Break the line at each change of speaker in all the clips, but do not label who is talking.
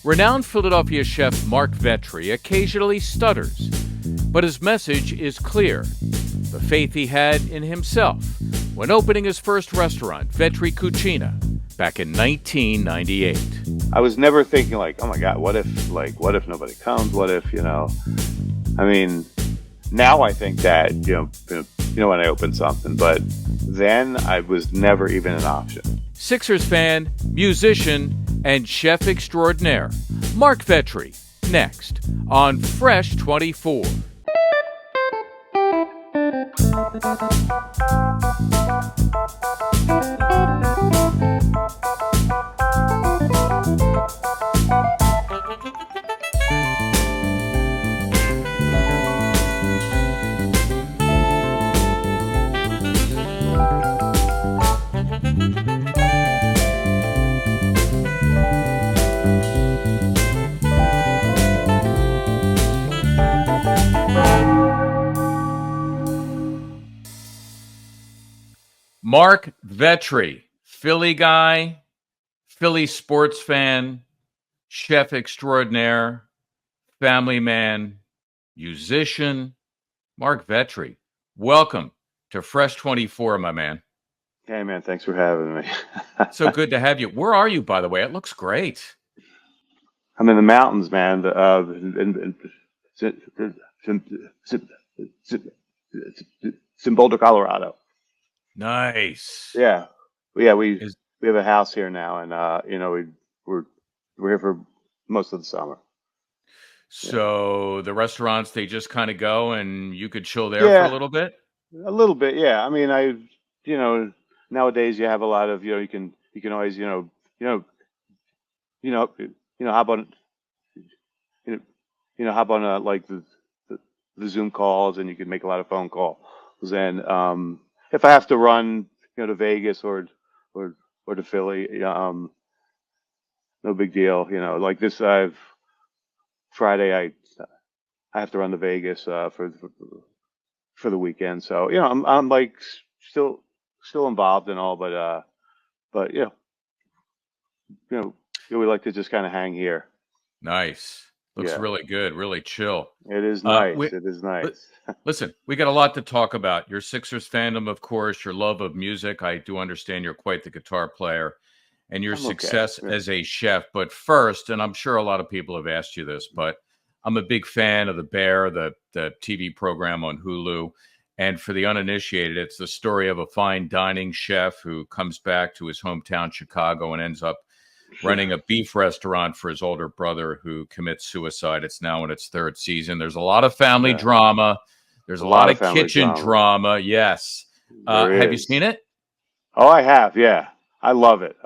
Renowned Philadelphia chef Marc Vetri occasionally stutters, but his message is clear. The faith he had in himself when opening his first restaurant, Vetri Cucina, back in 1998.
I was never thinking like, oh my God, what if nobody comes? What if, I mean, now I think that, when I open something, but then I was never even an option.
Sixers fan, musician, and chef extraordinaire, Marc Vetri, next on Fresh 24. Marc Vetri, Philly guy, Philly sports fan, chef extraordinaire, family man, musician. Marc Vetri, welcome to Fresh 24, my man.
Hey, man, thanks for having me.
So good to have you. Where are you, by the way? It looks great.
I'm in the mountains, man. It's in Boulder, Colorado.
Nice.
Yeah, we have a house here now, and we're here for most of the summer.
So the restaurants, they just kind of go and you could chill there for a little bit?
A little bit, yeah. I mean, nowadays you have a lot of, you can always, hop on, hop on like the Zoom calls, and you can make a lot of phone calls. And if I have to run, to Vegas or to Philly, no big deal. Like this, Friday I have to run to Vegas for the weekend. So I'm like still involved and all, but we like to just kind of hang here.
Nice. Looks really good, really chill.
It is nice. It is nice.
Listen, we got a lot to talk about. Your Sixers fandom, of course, your love of music. I do understand you're quite the guitar player, and your success as a chef. But first, and I'm sure a lot of people have asked you this, but I'm a big fan of The Bear, the TV program on Hulu. And for the uninitiated, it's the story of a fine dining chef who comes back to his hometown, Chicago, and ends up running a beef restaurant for his older brother who commits suicide. It's now in its third season. There's a lot of family drama. There's a lot of kitchen drama. Yes. Have you seen it?
Oh, I have. Yeah. I love it.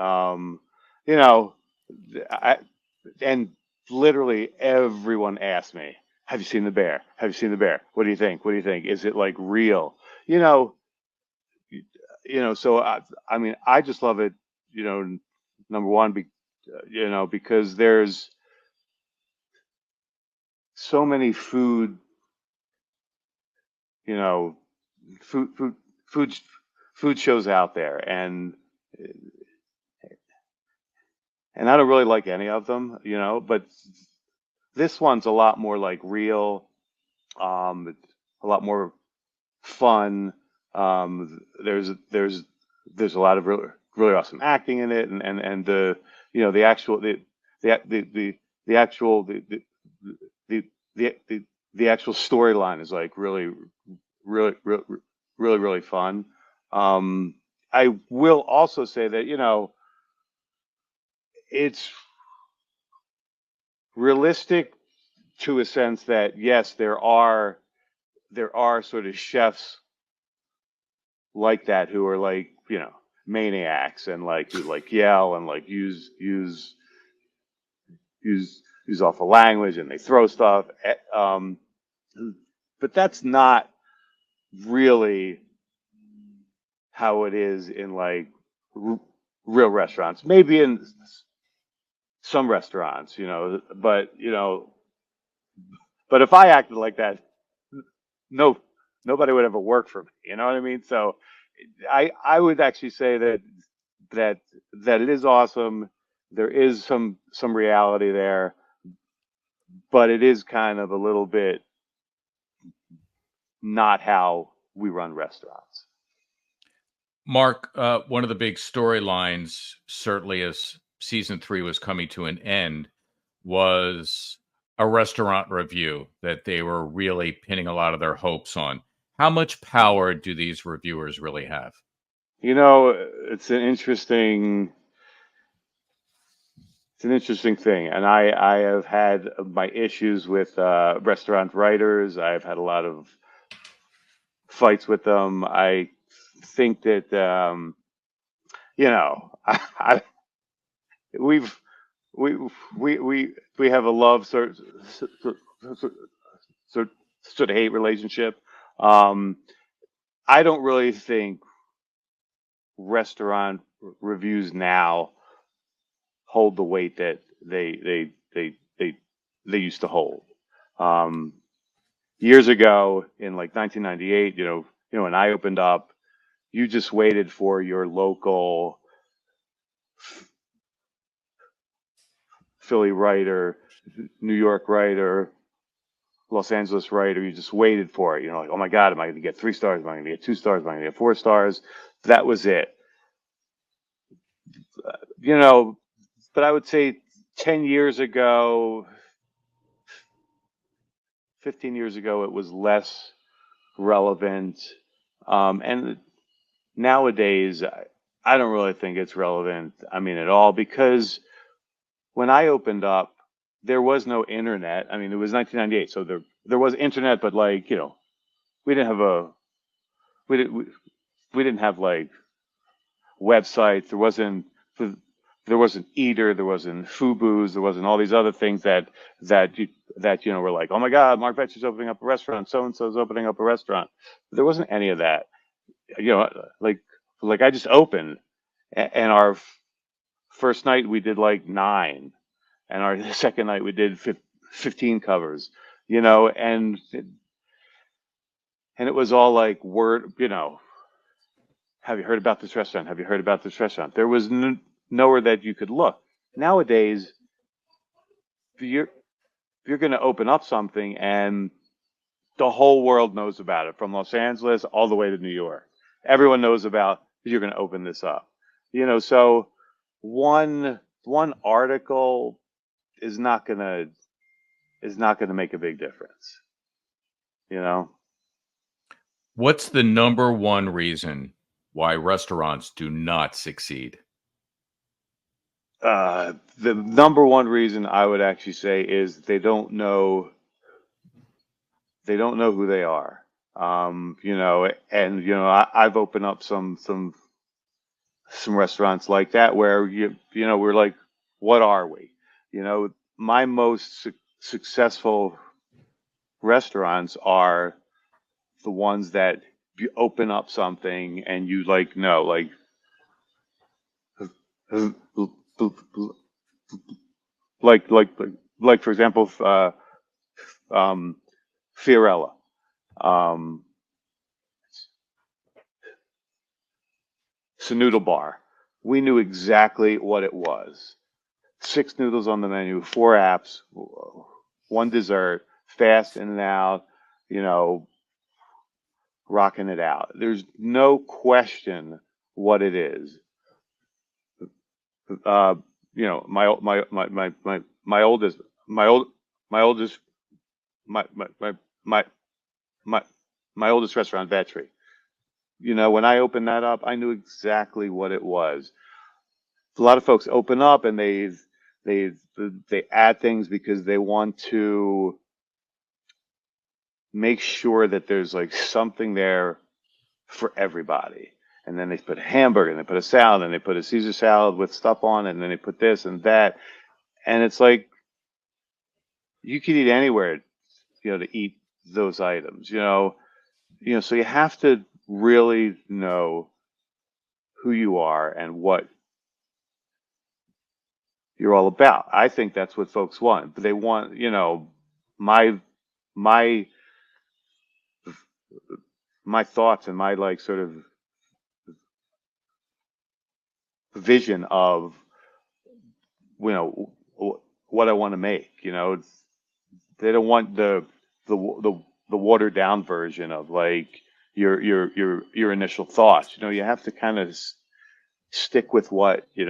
And literally everyone asks me, have you seen The Bear? Have you seen The Bear? What do you think? What do you think? Is it like real? So I mean, I just love it, number one, because there's so many food shows out there, and I don't really like any of them, but this one's a lot more like real, a lot more fun. There's a lot of really awesome acting in it, and the actual storyline is like really fun. I will also say that it's realistic to a sense that yes, there are sort of chefs like that who are like maniacs and like who like yell and like use awful language, and they throw stuff. But that's not really how it is in like real restaurants. Maybe in some restaurants, but if I acted like that, nobody would ever work for me. You know what I mean? So I would actually say that it is awesome. there is some reality there, but it is kind of a little bit not how we run restaurants.
Mark, one of the big storylines, certainly as season 3 was coming to an end, was a restaurant review that they were really pinning a lot of their hopes on. How much power do these reviewers really have?
You know, it's an interesting thing, and I have had my issues with restaurant writers. I've had a lot of fights with them. I think that you know, we've we we have a love sort of hate relationship. Um, I don't really think restaurant reviews now hold the weight that they used to hold. Um, Years ago, in like 1998, when I opened up, you just waited for your local Philly writer, New York writer, Los Angeles writer. You just waited for it. Like, oh my God, am I going to get 3 stars? Am I going to get 2 stars? Am I going to get 4 stars? That was it. You know, but I would say 10 years ago, 15 years ago, it was less relevant. And nowadays, I don't really think it's relevant. I mean, at all, because when I opened up, there was no internet. I mean, it was 1998, so there was internet, but like, we didn't have a we didn't we didn't have like websites. There wasn't Eater, there wasn't Fubu's, there wasn't all these other things that were like, oh my God, Marc Vetri's opening up a restaurant, so and so's opening up a restaurant. There wasn't any of that. You know, like I just opened, and our first night we did like 9, and our second night we did 15 covers. And it was all like word. Have you heard about this restaurant? Have you heard about this restaurant? There was nowhere that you could look. Nowadays, you're you're going to open up something, and the whole world knows about it, from Los Angeles all the way to New York. Everyone knows about you're going to open this up. So one article is not gonna make a big difference. You know,
What's the number one reason why restaurants do not succeed?
the number one reason I would actually say is they don't know who they are. And I've opened up some restaurants like that where we're like, what are we? My most successful restaurants are the ones that you open up something and you like know, like for example, um, Fiorella. Um, it's a noodle bar. We knew exactly what it was. 6 noodles on the menu, 4 apps, one dessert, fast in and out, you know, rocking it out. There's no question what it is. Uh, my oldest, my old, my oldest, my my my oldest restaurant, Vetri. When I opened that up, I knew exactly what it was. A lot of folks open up and they they add things because they want to make sure that there's like something there for everybody. And then they put a hamburger and they put a salad and they put a Caesar salad with stuff on it, and then they put this and that. And it's like you could eat anywhere, to eat those items. So you have to really know who you are and what you're all about. I think that's what folks want. But they want, my my my thoughts and my like sort of vision of you know, what I want to make. They don't want the watered down version of like your initial thoughts. You have to kind of stick with what you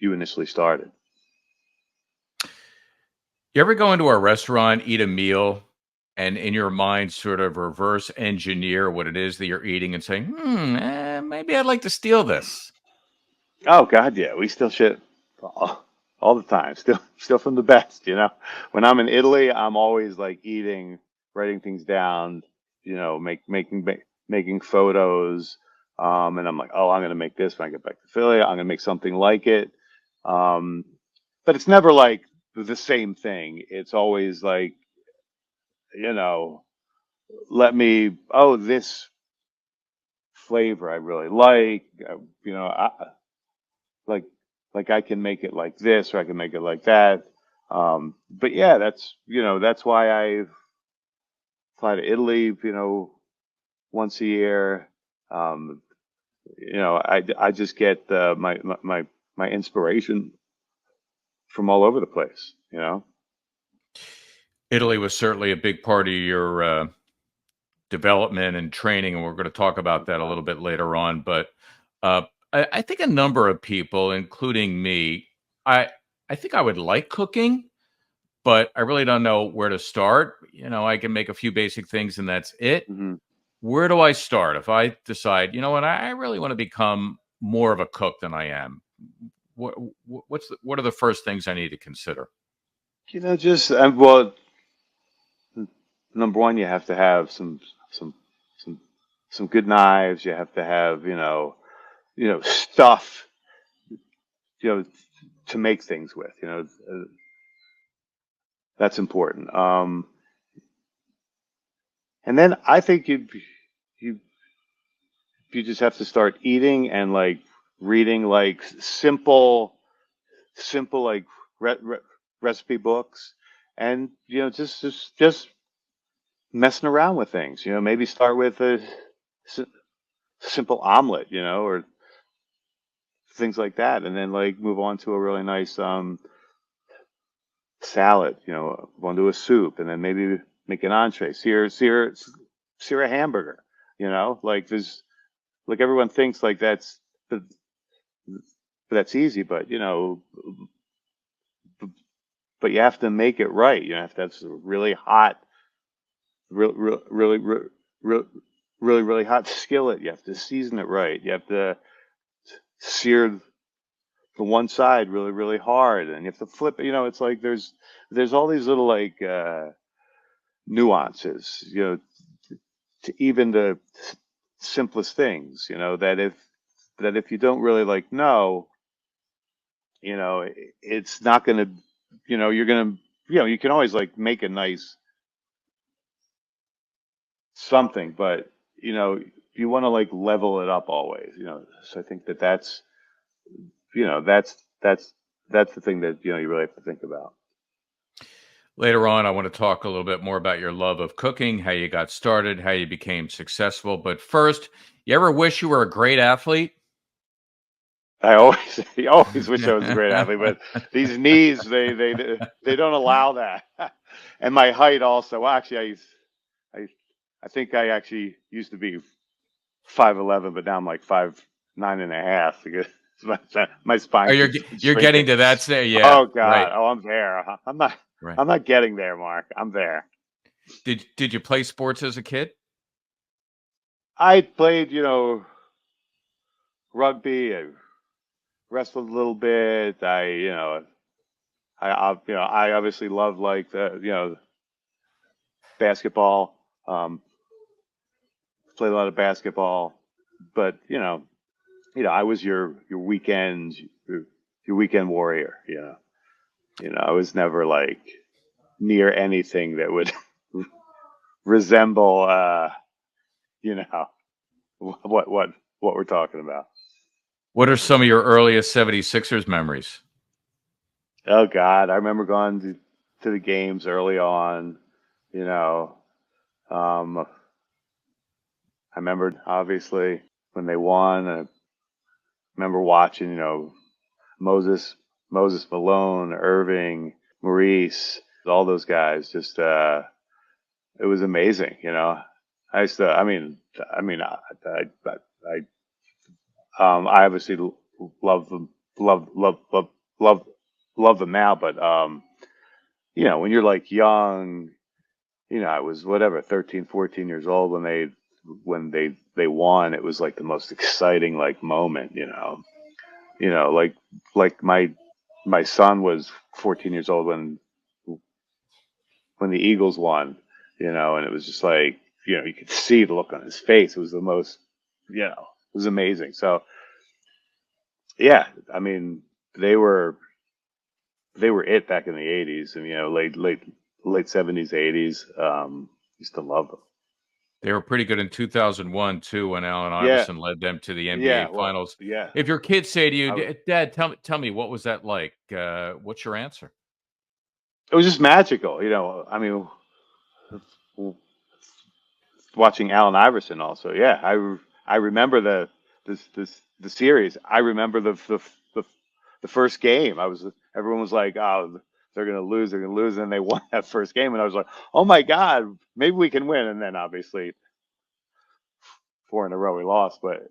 initially started.
You ever go into a restaurant, eat a meal, and in your mind sort of reverse engineer what it is that you're eating and saying, maybe I'd like to steal this?
Oh God, yeah, we still shit all the time. Still from the best. When I'm in Italy, I'm always like eating, writing things down. Making photos. And I'm like, oh, I'm gonna make this when I get back to Philly. I'm gonna make something like it. Um, but it's never like the same thing. It's always like, you know, this flavor I really like. Like like I can make it like this or I can make it like that. But yeah, that's why I fly to Italy, once a year. Um, I just get my inspiration from all over the place.
Italy was certainly a big part of your development and training, and we're going to talk about that a little bit later on. But uh, I think a number of people, including me, I I think I would like cooking, but I really don't know where to start. I can make a few basic things, and that's it.
Hmm.
Where do I start if I decide, what, I really want to become more of a cook than I am? What are the first things I need to consider?
Just well, number one, you have to have some some some good knives. You have to have stuff you know to make things with. That's important. And then I think you you just have to start eating and like reading like simple like recipe books, and just messing around with things. Maybe start with a s- simple omelet, or things like that, and then like move on to a really nice salad. Go on to a soup, and then maybe make an entree, sear a hamburger. Like there's like everyone thinks like that's easy, but you have to make it right. You have to have some really hot, really, really, really, really hot skillet. You have to season it right. You have to sear the one side really, really hard, and you have to flip it. It's like there's all these little like nuances. To even the simplest things. That if you don't really like know, it's not gonna. You're gonna. You can always like make a nice something, but you want to like level it up always. So I think that's you know that's the thing that you really have to think about.
Later on, I want to talk a little bit more about your love of cooking, how you got started, how you became successful. But first, you ever wish you were a great athlete?
I always I always wish I was a great athlete, but these knees they don't allow that. And my height also. Well, actually, I I think I actually used to be 5'11", but now I'm like 5'9.5" because my
Oh,
spine keeps
you're
shrinking.
getting to that stage, yeah,
Oh
right,
God, oh I'm there.
right.
I'm not getting there, Mark. I'm there.
Did you play sports as a kid?
I played, rugby. I wrestled a little bit. I obviously love like the, basketball. Um, Played a lot of basketball, but I was your weekend your weekend warrior. I was never like near anything that would resemble, you know, what we're talking about.
What are some of your earliest 76ers memories?
Oh God, I remember going to the games early on. You know, I remember obviously when they won. I remember watching, Moses Moses Malone, Irving, Maurice, all those guys. Just it was amazing, you know. I used to, I obviously love them, love, love them now. But you know, when you're like young, you know, I was whatever 13, 14 years old when they won. It was like the most exciting like moment, you know. You know, like my son was 14 years old when the Eagles won, you know, and it was just like, you know, you could see the look on his face. It was the most, you know, it was amazing. So yeah, I mean, they were they were it back in the '80s, and you know, late '70s, '80s. Used to love them.
They were pretty good in 2001 too, when Allen
Yeah,
Iverson led them to the NBA
yeah. Well,
Finals.
yeah.
If your kids say to you,
I was.
"Dad, tell me what was that like?" What's your answer?
It was just magical, you know. I mean, watching Allen Iverson also. Yeah, I remember the series. I remember the the first game. Everyone was like, "Oh, they're gonna lose," and they won that first game, and I was like, "Oh my God, maybe we can win." And then obviously four in a row we lost, but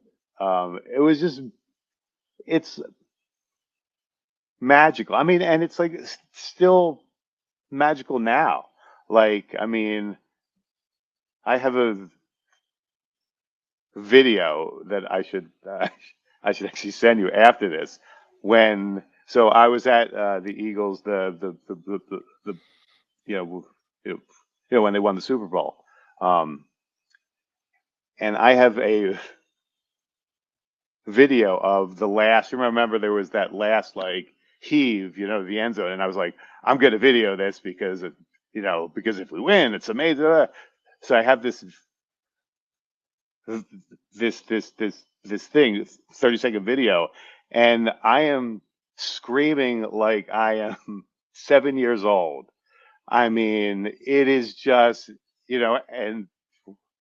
it was just it's magical. I mean, and it's like still magical now. Like, I mean, I have a video that I should actually send you after this. When so I was at the Eagles the you know when they won the Super Bowl, um, and I have a video of the last. You remember there was that last like heave, you know, the end zone, and I was like, I'm gonna video this because you know because if we win, it's amazing. So I have this thing 30-second video, and I am screaming like I am 7 years old. I mean, it is just, you know, and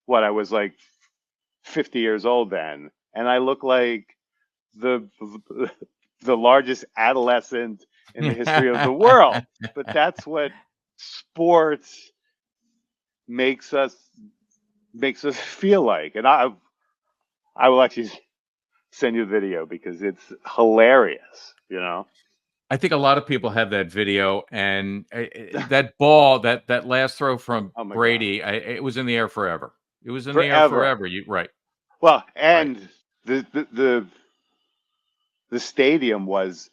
what I was like 50 years old then, and I look like the the largest adolescent in the history of the world. But that's what sports makes us feel like. And I will actually send you the video because it's hilarious, you know.
I think a lot of people have that video, and that ball, that last throw from
Oh my God.
Brady, it was in the air forever. It was in the air
Forever.
forever. You right,
Well,
right.
and the stadium was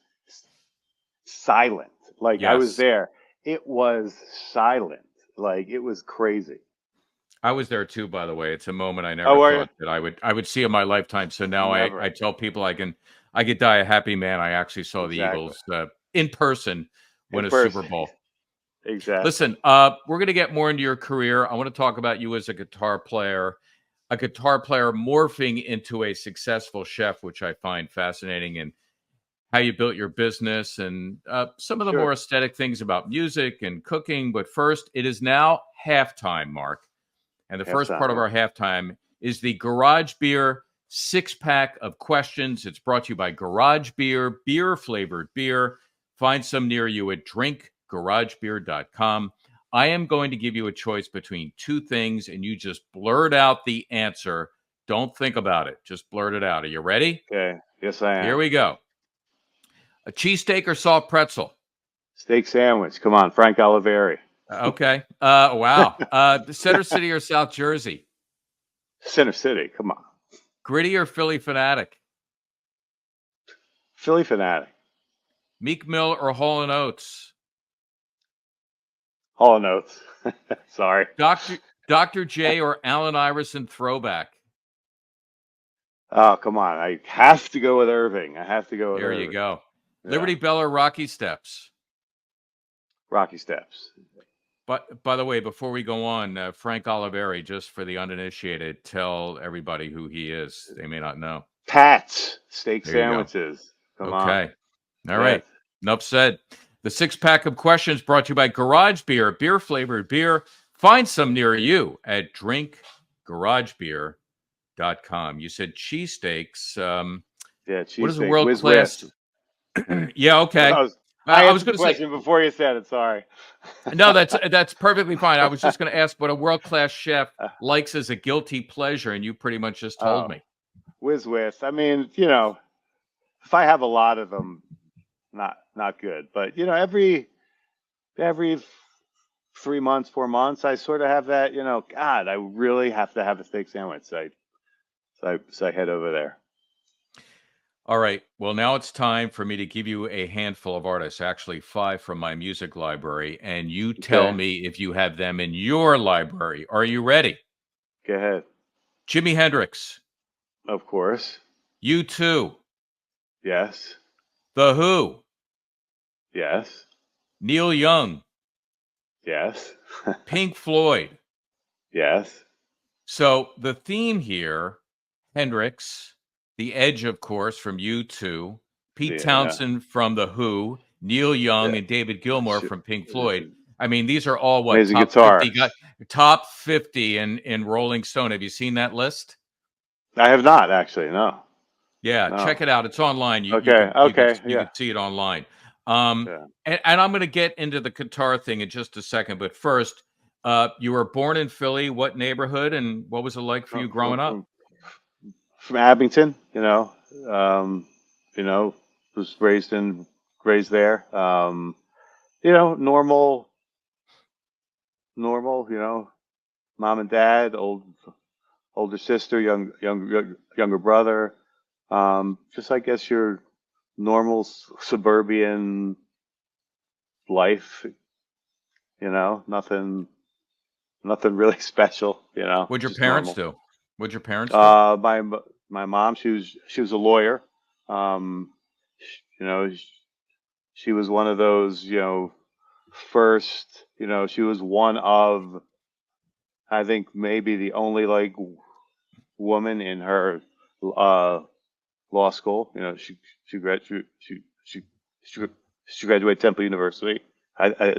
silent. Like I was
Yes,
there. It was silent. Like it was crazy.
I was there too. By the way, it's a moment I
Oh,
never
were you?
thought that I would see in my lifetime. So now I
Never.
tell people I could die a happy man. I actually saw the
Exactly.
Eagles in person
In
win a Super
person.
Bowl.
Exactly.
Listen, we're going to get more into your career. I want to talk about you as a guitar player morphing into a successful chef, which I find fascinating, and how you built your business and some of the more
Sure.
aesthetic things about music and cooking. But first, it is now halftime, Mark. And the first part
Halftime.
of
Yeah.
our halftime is the Garage Beer six-pack of questions. It's brought to you by Garage Beer, beer-flavored beer. Find some near you at drinkgaragebeer.com. I am going to give you a choice between two things, and you just blurt out the answer. Don't think about it. Just blurt it out. Are you ready?
Okay. Yes, I
Here
am.
we go. A cheesesteak or soft pretzel?
Steak sandwich. Come on, Frank Oliveri.
Okay. Wow. The Center City or South Jersey?
Center City. Come on.
Gritty or Philly Fanatic?
Philly fanatic.
Meek Mill or Hall and Oates?
Hall notes. Sorry.
Dr. J or Allen Iverson throwback?
Oh, come on. I have to go with Irving. I have to go with
There you
Irving.
go.
Yeah.
Liberty Bell or Rocky Steps?
Rocky Steps.
But by the way, before we go on, Frank Oliveri, just for the uninitiated, tell everybody who he is. They may not know.
Pat's steak
There you go.
sandwiches. Come on.
Okay. All
Yes.
right. Enough said. The six-pack of questions brought to you by Garage Beer, beer-flavored beer. Find some near you at drinkgaragebeer.com. You said cheesesteaks.
Yeah,
What is a
cheesesteak. Whiz
world-class?
West.
Yeah, okay.
I
I was
answered the
going to say,
question before you said it. Sorry.
no, that's perfectly fine. I was just going to ask what a world-class chef likes as a guilty pleasure, and you pretty much just told
Oh,
me.
whiz. I mean, if I have a lot of them, not good. But every 3 months, 4 months, I sort of have that. God, I really have to have a steak sandwich. So I head over there.
All right. Well, now it's time for me to give you a handful of artists, actually 5 from my music library, and you tell
Okay,
me if you have them in your library. Are you ready?
go ahead.
Jimi Hendrix,
Of course.
U2,
Yes.
The Who,
Yes.
Neil Young,
Yes.
Pink Floyd.
Yes.
So the theme here, Hendrix, The Edge, of course, from U2, Pete
Yeah.
Townsend from The Who, Neil Young,
Yeah.
and David Gilmour
Sh-
from Pink Floyd. I mean, these are all what
Amazing guitar.
top 50 in Rolling Stone. Have you seen that list?
I have not actually. No.
Yeah, check
No.
it out. It's online.
Okay. Okay.
You
Yeah.
could see it online. Um,
Yeah.
and I'm going to get into the guitar thing in just a second, but first, you were born in Philly. What neighborhood and what was it like for you
From
growing up?
Abington. Um, you know, was raised there. Normal. Normal. Mom and dad, older sister, younger brother. Just I guess your normal suburban life. Nothing really special.
What'd your
Just
parents
normal.
do? What'd your parents do?
My mom, she was a lawyer. Um, she was one of those, first. She was one of, I think, maybe the only like woman in her uh law school. She graduated she, she graduated Temple University. I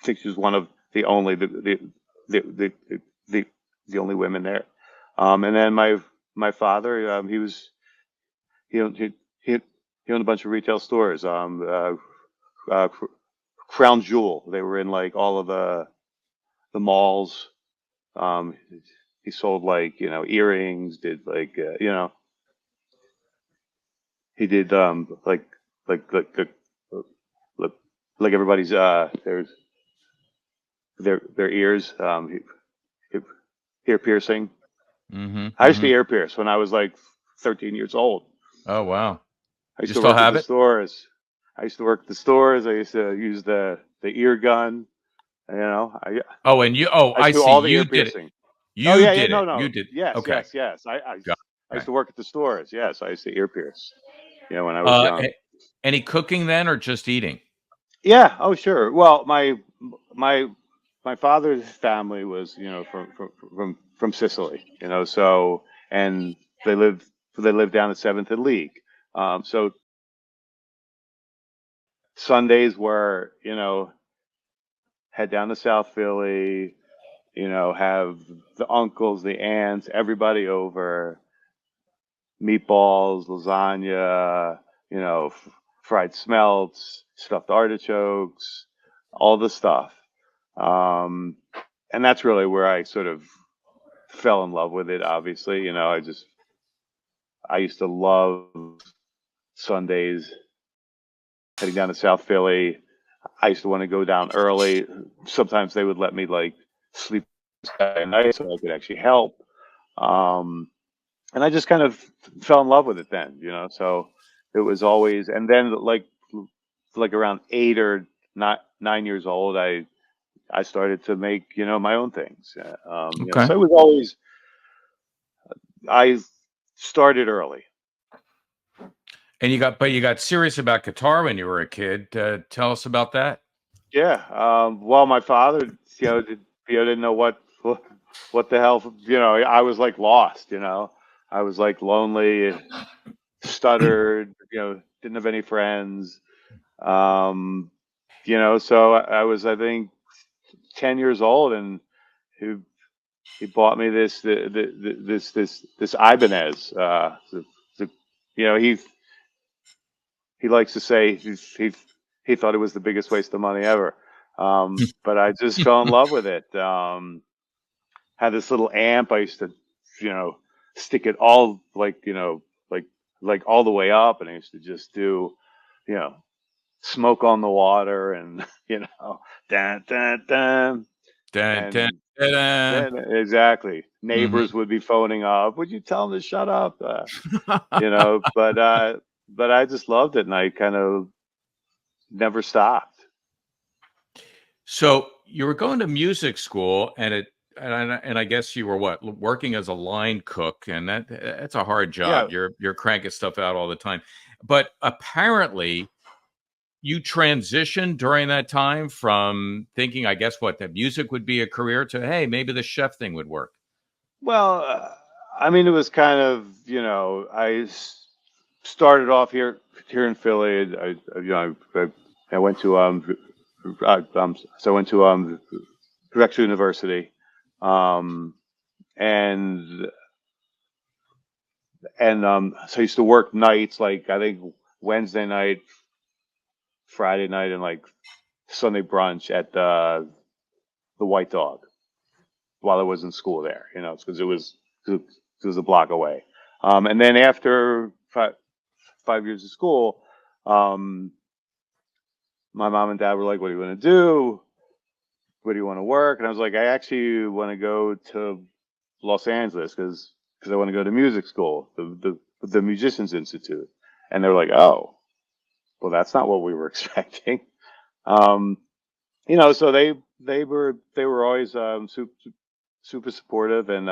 think she was one of the only the, the only women there. And then my father, he owned he, he owned a bunch of retail stores. Crown Jewel. They were in like all of the malls. Um, he sold like earrings. Did like he did like like like everybody's their ears. He, ear piercing.
Mm-hmm.
I used to
Mm-hmm.
ear pierce when I was like 13 years old.
Oh, wow.
I used
You
to
still
work at
have
the
it?
stores. I used to work at the stores. I used to use the ear gun.
Oh, and
I
I
used to do
see.
all the ear
You did it.
piercing. Oh
You
yeah,
did
no,
it. You
no,
did.
yes,
Okay.
yes, yes. I used
Okay.
to work at the stores. Yes, I used to ear pierce. When I was young.
Any cooking then or just eating?
Yeah. Oh, sure. Well, my my father's family was from Sicily. So and they lived they lived down at Seventh and League. So Sundays were head down to South Philly. Have the uncles, the aunts, everybody over, meatballs, lasagna, fried smelts, stuffed artichokes, all the stuff. Um, and that's really where I sort of fell in love with it. Obviously, I used to love Sundays heading down to South Philly. I used to want to go down early. Sometimes they would let me like sleep at night so I could actually help. Um, and I just kind of fell in love with it then. So it was always, and then like around 8 or 9 years old, I started to make my own things.
Okay.
So it was always I started early.
And you got serious about guitar when you were a kid. Tell us about that.
Yeah. Well, my father, didn't know what the hell. I was like lost. I was like lonely, stuttered. Didn't have any friends. Um, so I was, I think, 10 years old, and he he bought me this Ibanez. The, he likes to say he thought it was the biggest waste of money ever. But I just fell in love with it. Had this little amp. I used to, you know, stick it all like all the way up, and I used to just do, you know, smoke on the water, and dan dan dan,
Dun, dun,
and
dun, dun.
then exactly,
Mhm.
neighbors would be phoning up. Would you tell them to shut up? But I just loved it, and I kind of never stopped.
So you were going to music school, and I guess you were what, working as a line cook, and that's a hard
Yeah.
job. You're cranking stuff out all the time. But apparently you transitioned during that time from thinking, I guess, what, that music would be a career to, hey, maybe the chef thing would work.
Well, I mean, it was kind of, started off here in Philly. I went to so I went to Drexel University, um, and so I used to work nights, like I think Wednesday night, Friday night, and like Sunday brunch at the White Dog while I was in school there. Because it was a block away. And then after 5 years of school, um, my mom and dad were like, "What do you want to do? Where do you want to work?" And I was like, "I actually want to go to Los Angeles because I want to go to music school, the Musicians Institute." And they're like, "Oh, well, that's not what we were expecting." Um, so they were always super supportive, and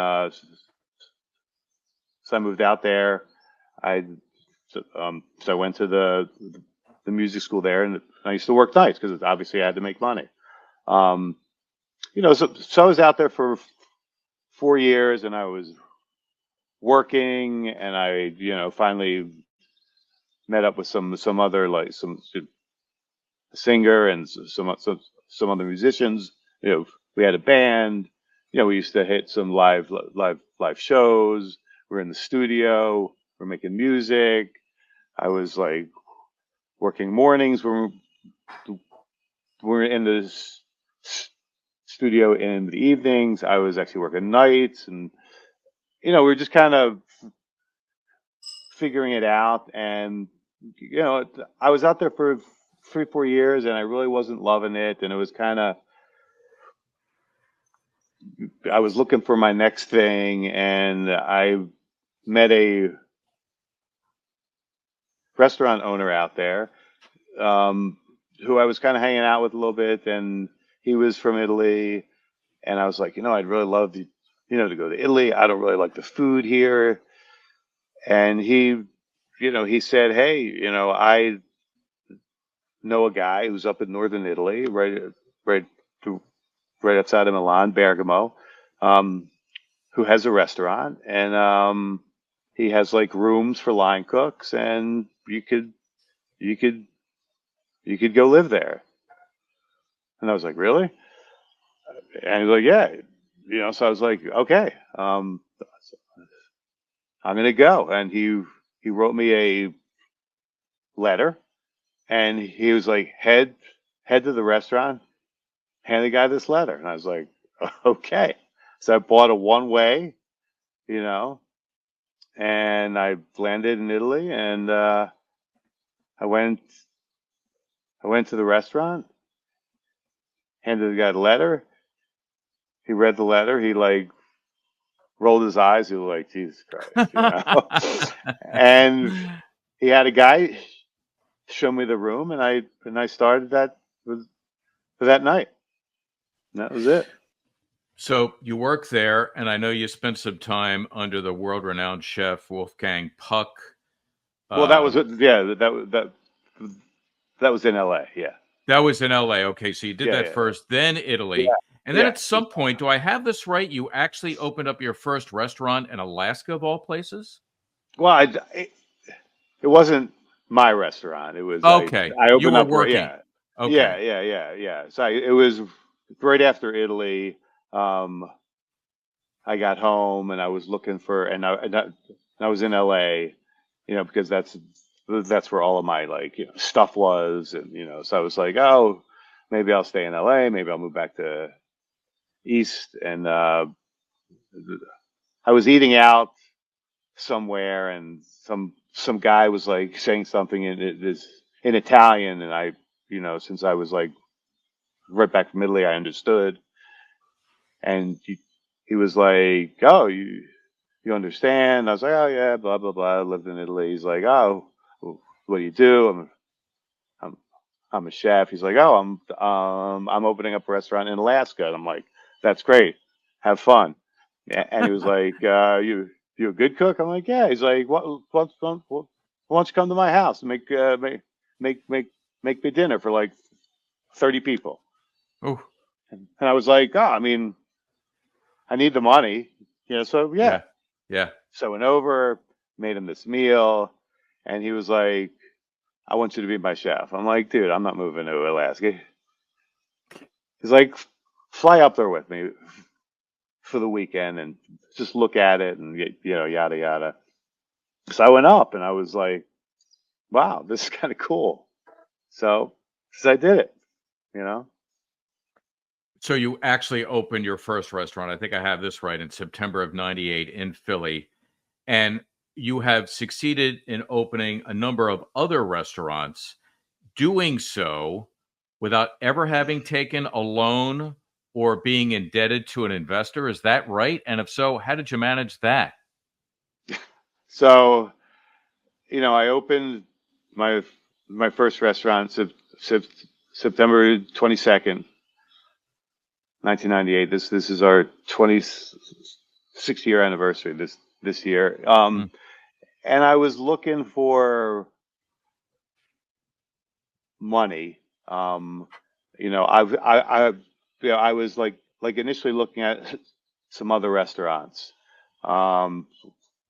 so I moved out there. I so I went to the music school there, and I used to work nights because obviously I had to make money. Um, so I was out there for 4 years, and I was working, and I finally met up with some other, like, some singer and some other musicians. We had a band. We used to hit some live shows. We're in the studio. We're making music. I was like working mornings. We're in the studio in the evenings. I was actually working nights, and we were just kind of figuring it out. And I was out there for 3 4 years, and I really wasn't loving it. And it was kind of, I was looking for my next thing, and I met a restaurant owner out there, um, who I was kind of hanging out with a little bit, and he was from Italy. And I was like, I'd really love to go to Italy. I don't really like the food here. And he said, "Hey, I know a guy who's up in northern Italy, right, right outside of Milan, Bergamo, um, who has a restaurant, and he has like rooms for line cooks, and you could you could go live there." And I was like, "Really?" And he's like, "Yeah." So I was like, "Okay, I'm gonna go." And he wrote me a letter, and he was like, head to the restaurant, hand the guy this letter. And I was like, "Okay." So I bought a one way, you know, and I landed in Italy, and I went I went to the restaurant, handed the guy the letter. He read the letter. He like rolled his eyes. He was like, "Jesus Christ." And he had a guy show me the room, and I started that for that night. And that was it.
So you work there, and I know you spent some time under the world-renowned chef Wolfgang Puck.
Well, that was
Um,
yeah, that was in L.A. Yeah,
that was in LA. Okay, so you did
yeah,
that
yeah,
first, then
yeah,
Italy, and then
yeah.
at some point, do I have this right? You actually opened up your first restaurant in Alaska, of all places?
Well, it wasn't my restaurant. It was
Okay,
I
you
opened
were
up.
working.
Yeah,
Okay.
yeah. So it was right after Italy. Um, I got home, and I was looking for, and I was in LA, because that's that's where all of my stuff was, and so I was like, oh, maybe I'll stay in LA, maybe I'll move back to East, and I was eating out somewhere, and some guy was like saying something in Italian, and I, since I was like right back from Italy, I understood, and he was like, oh, you understand? I was like, oh yeah, blah blah blah. I lived in Italy. He's like, oh, what do you do? I'm I'm a chef. He's like, oh, I'm opening up a restaurant in Alaska. And I'm like, that's great. Have fun. And he was like, you a good cook? I'm like, yeah. He's like, why don't you come to my house and make make me dinner for like 30 people?
Oh,
And I was like, oh, I mean, I need the money, so yeah.
yeah, yeah.
So I went over, made him this meal, and he was like, I want you to be my chef. I'm like, dude, I'm not moving to Alaska. He's like, fly up there with me for the weekend and just look at it and yada yada. So I went up and I was like, wow, this is kind of cool. So I did it, you know.
So you actually opened your first restaurant. I think I have this right in September of '98 in Philly, and you have succeeded in opening a number of other restaurants, doing so without ever having taken a loan or being indebted to an investor. Is that right? And if so, how did you manage that?
So I opened my my first restaurant September 22nd, 1998. This is our 26th year anniversary this year.
Mm,
And I was looking for money. I was like initially looking at some other restaurants, um,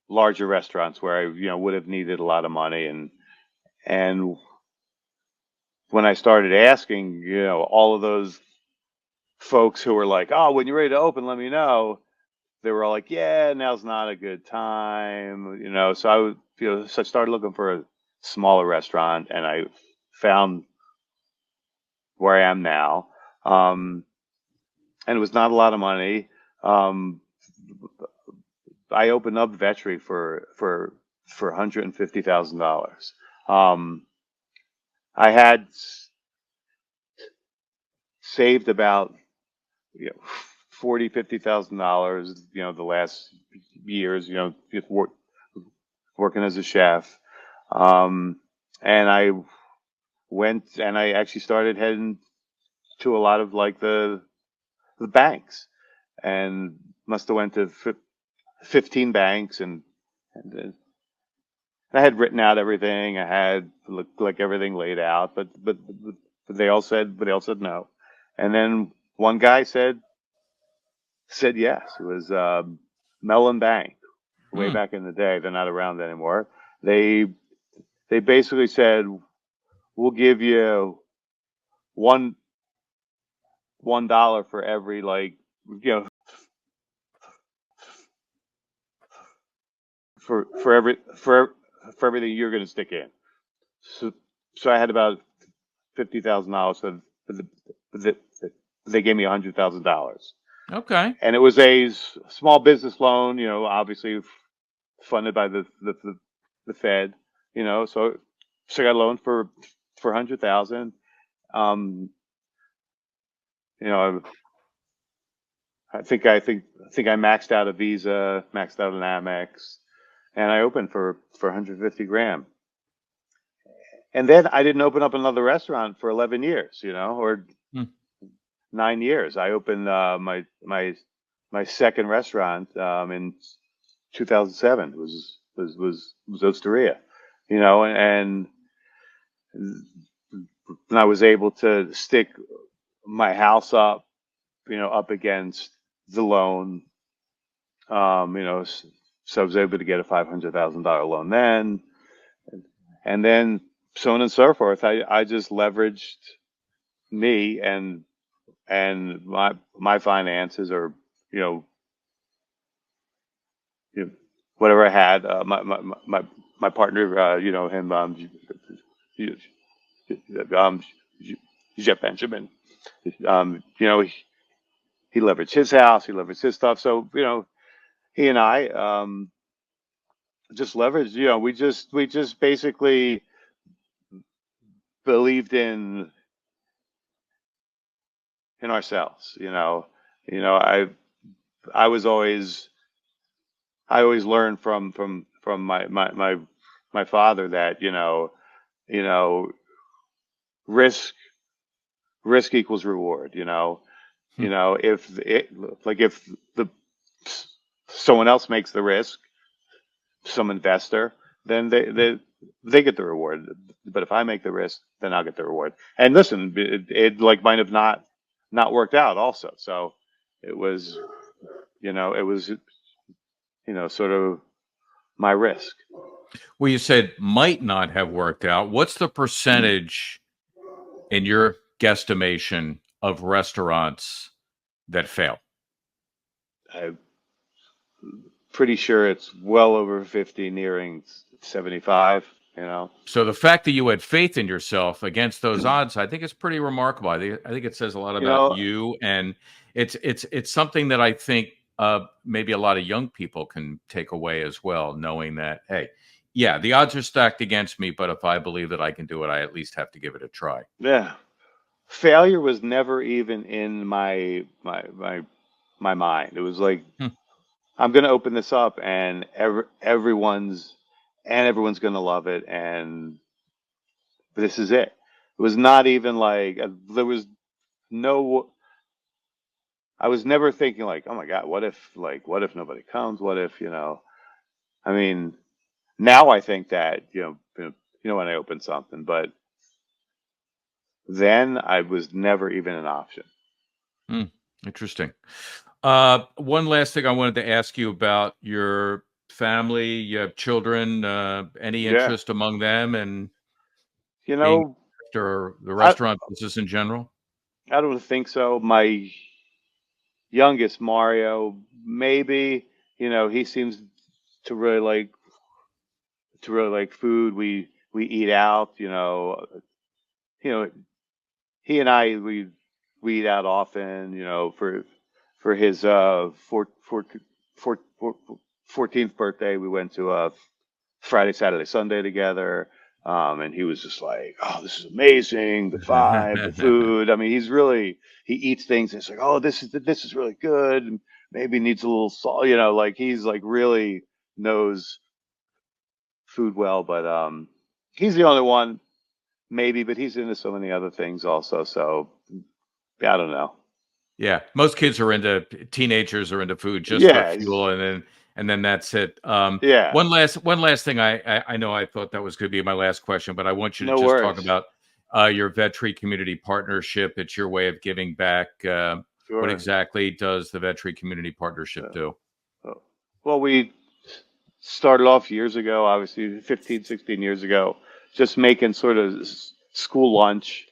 larger restaurants where I would have needed a lot of money, and when I started asking, all of those folks who were like, oh, when you're ready to open, let me know. They were all like, yeah, now's not a good time, So so I started looking for a smaller restaurant, and I found where I am now. And it was not a lot of money. Um, I opened up Vetri for $150,000. I had saved about 50,000, the last years, just working as a chef. And I went and I actually started heading to a lot of like the banks, and must have went to 15 banks, and I had written out everything. I had like everything laid out, but they all said no. And then one guy said yes. It was Mellon Bank, way
mm.
back in the day. They're not around anymore. They they basically said, we'll give you one $1 for every you know for everything you're going to stick in. So I had about $50,000. So the, they gave me $100,000,
Okay.
and it was a small business loan. Obviously funded by the Fed. So I got a loan for 100,000. Um, I think I maxed out a Visa, maxed out an Amex, and I opened for 150 grand. And then I didn't open up another restaurant for 11 years, or
Mm.
9 years. I opened my second restaurant in 2007. It was Osteria, and I was able to stick my house up against the loan. So I was able to get a $500,000 loan then, and then so on and so forth. I just leveraged me and my finances, or you know, whatever I had, my partner, him, um, Jeff Benjamin. He leveraged his house, he leveraged his stuff. So he and I just leveraged. We just basically believed in ourselves. I was always I always learned from my father that you know risk risk equals reward. If if the someone else makes the risk, some investor, then they get the reward. But if I make the risk, then I'll get the reward. And listen, it like might have not worked out also. So it was it was sort of my risk.
Well, you said might not have worked out. What's the percentage in your guesstimation of restaurants that fail?
I'm pretty sure it's well over 50, nearing 75.
So the fact that you had faith in yourself against those odds, I think is pretty remarkable. I think it says a lot
you
about
know,
you, and it's something that I think maybe a lot of young people can take away as well, knowing that, hey, yeah, the odds are stacked against me, but if I believe that I can do it, I at least have to give it a try.
yeah, failure was never even in my mind. It was like,
Hmm.
I'm going to open this up, and everyone's going to love it, and this is it. It was not even like there was no. I was never thinking like, oh my God, what if nobody comes? What if I mean, now I think that when I open something, but then I was never even an option.
Hmm. Interesting. One last thing I wanted to ask you about your family. You have children. Any
Yeah,
interest among them and
you
being
know,
or the
I
restaurant business in general?
I don't think so. My youngest Mario, maybe he seems to really like food. We eat out. You know he and I we eat out often. For his 14th birthday, we went to Friday, Saturday, Sunday together. And he was just like, "Oh, this is amazing! The vibe, the food. I mean, he eats things. And it's like, oh, this is really good. And maybe needs a little salt. Like he's like really knows food well. But he's the only one, maybe. But he's into so many other things also. So yeah, I don't know.
Yeah, most kids are into teenagers are into food just for
Yeah,
fuel, and then that's it.
yeah.
One last thing. I know I thought that was going to be my last question, but I want you to
No
just talk
worries.
about your Vetri Community Partnership. It's your way of giving back. What
Sure.
exactly does the Vetri Community Partnership do?
Uh, well, we started off years ago, obviously 15, 16 years ago, just making sort of school lunch,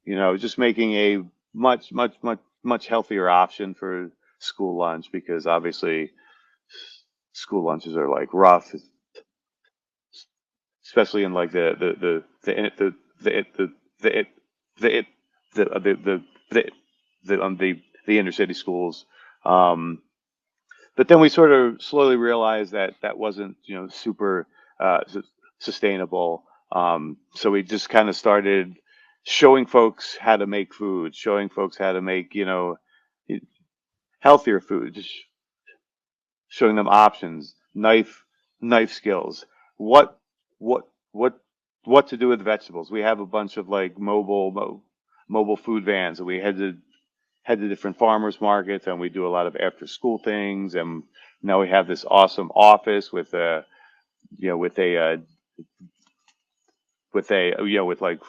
just making a much, much, much, much healthier option for school lunch because obviously school lunches are like rough, especially in like the the the inner city schools. Um, but then we sort of slowly realized that that wasn't super sustainable. So we just kind of started showing folks how to make food, showing folks how to make healthier food, just showing them options, knife skills, what what what what to do with vegetables. We have a bunch of like mobile food vans, and we head to different farmers markets, and we do a lot of after school things. And now we have this awesome office with a you know with like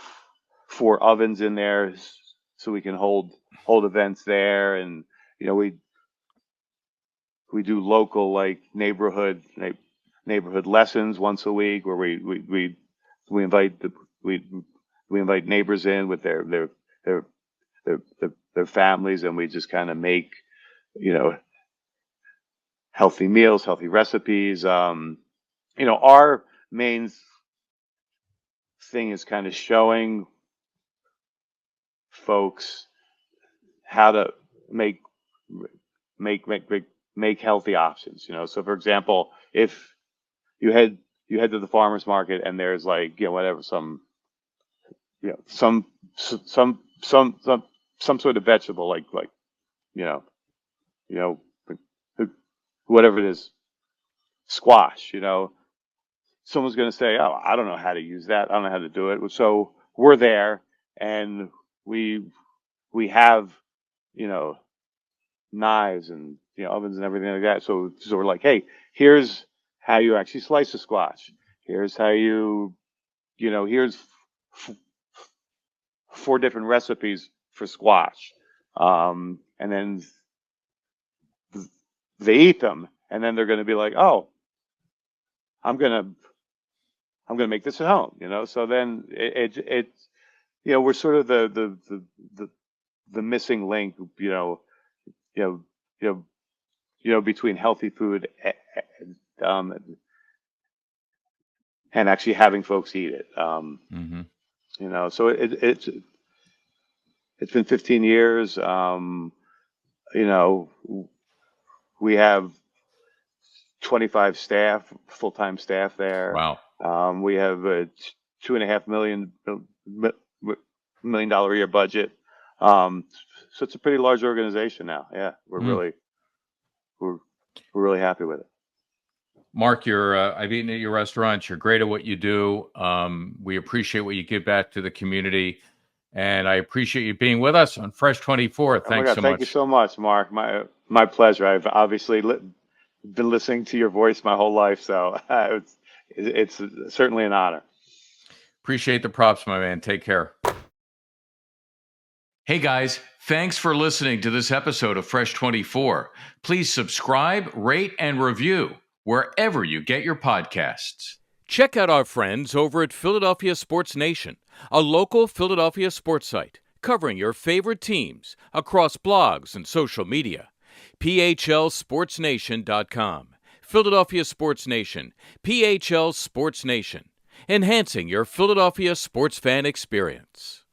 4 ovens in there, so we can hold events there. And we do local like neighborhood lessons once a week, where we invite we invite neighbors in with their their families, and we just kind of make you know healthy meals, healthy recipes. Our main thing is kind of showing folks how to make healthy options. So for example, if you head to the farmer's market and there's like, whatever, some sort of vegetable, like you know you know whatever it is, squash. Someone's going to say, "Oh, I don't know how to use that. I don't know how to do it." So we're there, and we have knives and ovens and everything like that. So we're like, "Hey, here's how you actually slice a squash. Here's how here's 4 different recipes for squash," and then they eat them, and then they're going to be like, "Oh, I'm gonna make this at home." So then we're sort of the missing link, you know, between healthy food um, and actually having folks eat it. So it's been 15 years. We have 25 full-time staff there.
Wow.
We have a $2.5 million a year budget. So it's a pretty large organization now. Yeah, we're really happy with it.
Marc, I've eaten at your restaurants. You're great at what you do. We appreciate what you give back to the community, and I appreciate you being with us on Fresh 24. Thanks so much.
Thank you so much, Mark. My pleasure. I've obviously been listening to your voice my whole life, so it's certainly an honor.
Appreciate the props, my man. Take care. Hey guys, thanks for listening to this episode of Fresh 24. Please subscribe, rate, and review wherever you get your podcasts. Check out our friends over at Philadelphia Sports Nation, a local Philadelphia sports site covering your favorite teams across blogs and social media. PHLSportsNation.com. Philadelphia Sports Nation. PHL Sports Nation. Enhancing your Philadelphia sports fan experience.